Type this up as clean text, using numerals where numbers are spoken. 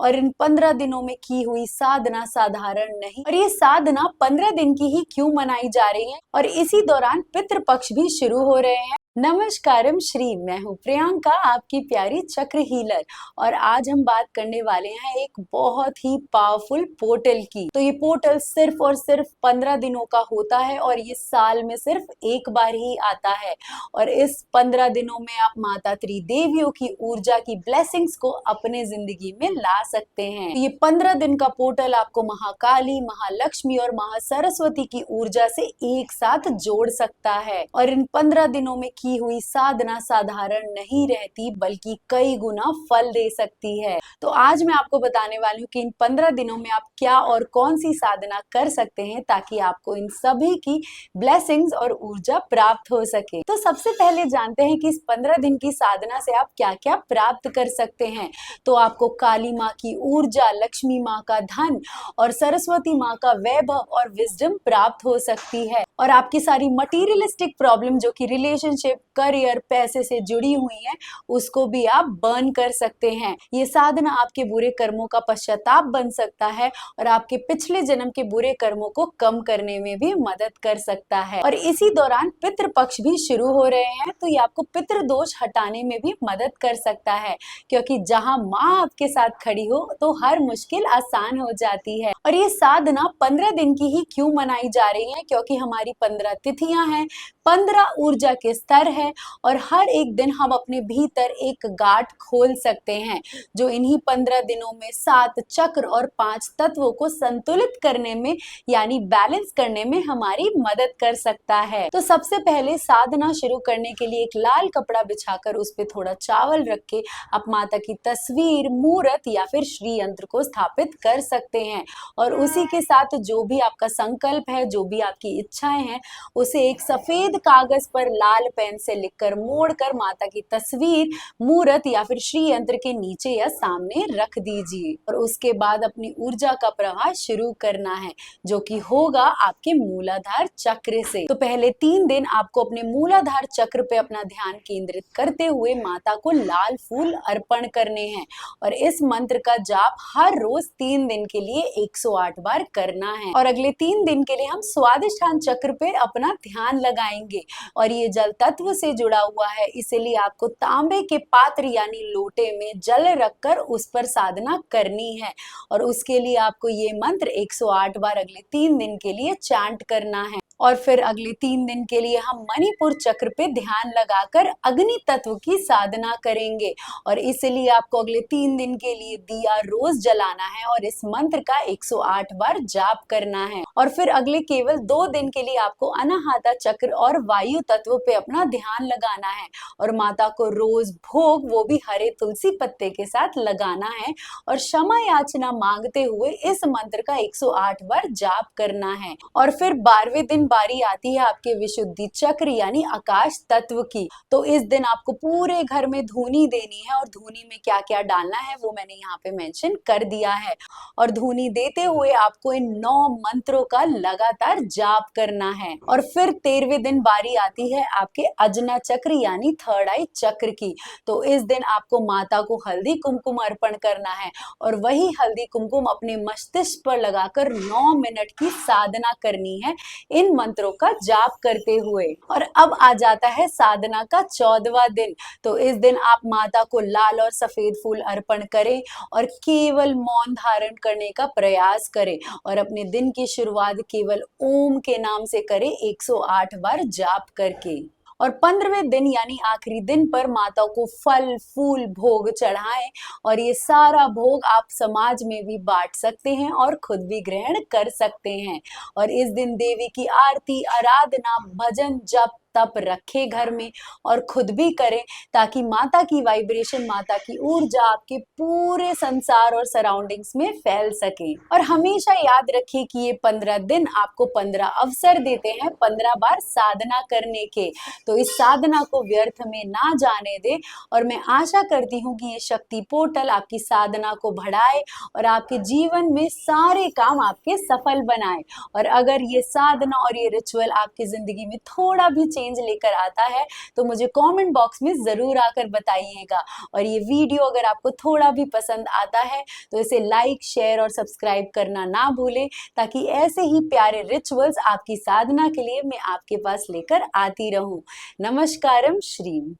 और इन 15 दिनों में की हुई साधना साधारण नहीं। और ये साधना 15 दिन की ही क्यों मनाई जा रही है और इसी दौरान पितृपक्ष भी शुरू हो रहे हैं। नमस्कारम श्री, मैं हूँ प्रियंका, आपकी प्यारी चक्र हीलर। और आज हम बात करने वाले हैं एक बहुत ही पावरफुल पोर्टल की। तो ये पोर्टल सिर्फ और सिर्फ 15 दिनों का होता है और ये साल में सिर्फ एक बार ही आता है। और इस 15 दिनों में आप माता त्रिदेवियों की ऊर्जा की ब्लेसिंग्स को अपने जिंदगी में ला सकते हैं। तो ये 15 दिन का पोर्टल आपको महाकाली, महालक्ष्मी और महासरस्वती की ऊर्जा से एक साथ जोड़ सकता है। और इन 15 दिनों में की हुई साधना साधारण नहीं रहती, बल्कि कई गुना फल दे सकती है। तो आज मैं आपको बताने वाली हूँ कि इन 15 दिनों में आप क्या और कौन सी साधना कर सकते हैं ताकि आपको इन सभी की ब्लेसिंग्स और ऊर्जा प्राप्त हो सके। तो सबसे पहले जानते हैं कि इस 15 दिन की साधना से आप क्या क्या प्राप्त कर सकते हैं। तो आपको काली माँ की ऊर्जा, लक्ष्मी माँ का धन और सरस्वती माँ का वैभव और विजडम प्राप्त हो सकती है। और आपकी सारी मटीरियलिस्टिक प्रॉब्लम जो कि रिलेशनशिप, करियर, पैसे से जुड़ी हुई है, उसको भी आप बर्न कर सकते हैं। ये साधना आपके बुरे कर्मों का पश्चाताप बन सकता है और आपके पिछले जन्म के बुरे कर्मों को कम करने में भी मदद कर सकता है। और इसी दौरान पितृपक्ष भी शुरू हो रहे हैं, तो ये आपको पितृदोष हटाने में भी मदद कर सकता है, क्योंकि जहां माँ आपके साथ खड़ी हो तो हर मुश्किल आसान हो जाती है। और ये साधना 15 दिन की ही क्यों मनाई जा रही है, क्योंकि हमारी 15 तिथियां हैं, 15 ऊर्जा के स्तर है और हर एक दिन हम अपने भीतर एक गांठ खोल सकते हैं जो इन्हीं 15 दिनों में 7 चक्र और 5 तत्वों को संतुलित करने में यानी बैलेंस करने में हमारी मदद कर सकता है। तो सबसे पहले साधना शुरू करने के लिए एक लाल कपड़ा बिछाकर उस पे थोड़ा चावल रख के आप माता की तस्वीर, मूर्त या फिर श्री यंत्र को स्थापित कर सकते हैं। और उसी के साथ जो भी आपका संकल्प है, जो भी आपकी इच्छाएं हैं, उसे एक सफेद कागज पर लाल पेन से लिखकर मोड़कर माता की तस्वीर, मूर्त या फिर श्री यंत्र के नीचे या सामने रख दीजिए। और उसके बाद अपनी ऊर्जा का प्रवाह शुरू करना है, जो कि होगा आपके मूलाधार चक्र से। तो पहले 3 दिन आपको अपने मूलाधार चक्र पे अपना ध्यान केंद्रित करते हुए माता को लाल फूल अर्पण करने हैं। और इस मंत्र का जाप हर रोज 3 दिन के लिए 108 बार करना है। और अगले 3 दिन के लिए हम स्वादिष्ठान चक्र पे अपना ध्यान लगाएंगे। और ये जल तत्व से जुड़ा हुआ है, इसलिए आपको तांबे के पात्र यानी लोटे में जल रखकर उस पर साधना करनी है। और उसके लिए आपको ये मंत्र 108 बार अगले 3 दिन के लिए चैंट करना है। और फिर अगले 3 दिन के लिए हम मणिपुर चक्र पे ध्यान लगाकर अग्नि तत्व की साधना करेंगे। और इसलिए आपको अगले 3 दिन के लिए दिया रोज जलाना है और इस मंत्र का 108 बार जाप करना है। और फिर अगले केवल 2 दिन के लिए आपको अनाहता चक्र और वायु तत्व पे अपना ध्यान लगाना है और माता को रोज भोग, वो भी हरे तुलसी पत्ते के साथ लगाना है और क्षमा याचना मांगते हुए इस मंत्र का 108 बार जाप करना है। और फिर 12वें दिन बारी आती है आपके विशुद्धि चक्र यानी आकाश तत्व की। तो इस दिन आपको पूरे घर में धूनी देनी है और धूनी में क्या क्या डालना है वो मैंने यहाँ पे मेंशन कर दिया है। और धूनी देते हुए आपको इन 9 मंत्रों का लगातार जाप करना है। और फिर 13वें दिन बारी आती है आपके अजना चक्र यानी थर्ड आई चक्र की। तो इस दिन आपको माता को हल्दी कुमकुम अर्पण करना है और वही हल्दी कुमकुम अपने मस्तिष्क पर लगाकर 9 मिनट की साधना करनी है इन मंत्रों का जाप करते हुए। और अब आ जाता है साधना का 14वां दिन। तो इस दिन आप माता को लाल और सफेद फूल अर्पण करें और केवल मौन धारण करने का प्रयास करें और अपने दिन की शुरुआत केवल ओम के नाम से करें 108 बार जाप करके। और 15वें दिन यानी आखिरी दिन पर माता को फल फूल भोग चढ़ाएं और ये सारा भोग आप समाज में भी बांट सकते हैं और खुद भी ग्रहण कर सकते हैं। और इस दिन देवी की आरती, आराधना, भजन, जप तप रखे घर में और खुद भी करें, ताकि माता की वाइब्रेशन, माता की ऊर्जा आपके पूरे संसार और सराउंडिंग्स में फैल सके। और हमेशा याद रखिए कि ये 15 दिन आपको 15 अवसर देते हैं 15 बार साधना करने के। तो इस साधना को व्यर्थ में ना जाने दे और मैं आशा करती हूँ कि ये शक्ति पोर्टल आपकी साधना को बढ़ाए और आपके जीवन में सारे काम आपके सफल बनाए। और अगर ये साधना और ये रिचुअल आपकी जिंदगी में थोड़ा भी चेंज लेकर आता है तो मुझे कमेंट बॉक्स में ज़रूर आकर बताइएगा। और ये वीडियो अगर आपको थोड़ा भी पसंद आता है तो इसे लाइक, शेयर और सब्सक्राइब करना ना भूलें, ताकि ऐसे ही प्यारे रिचुअल्स आपकी साधना के लिए मैं आपके पास लेकर आती रहूं। नमस्कारम श्रीम।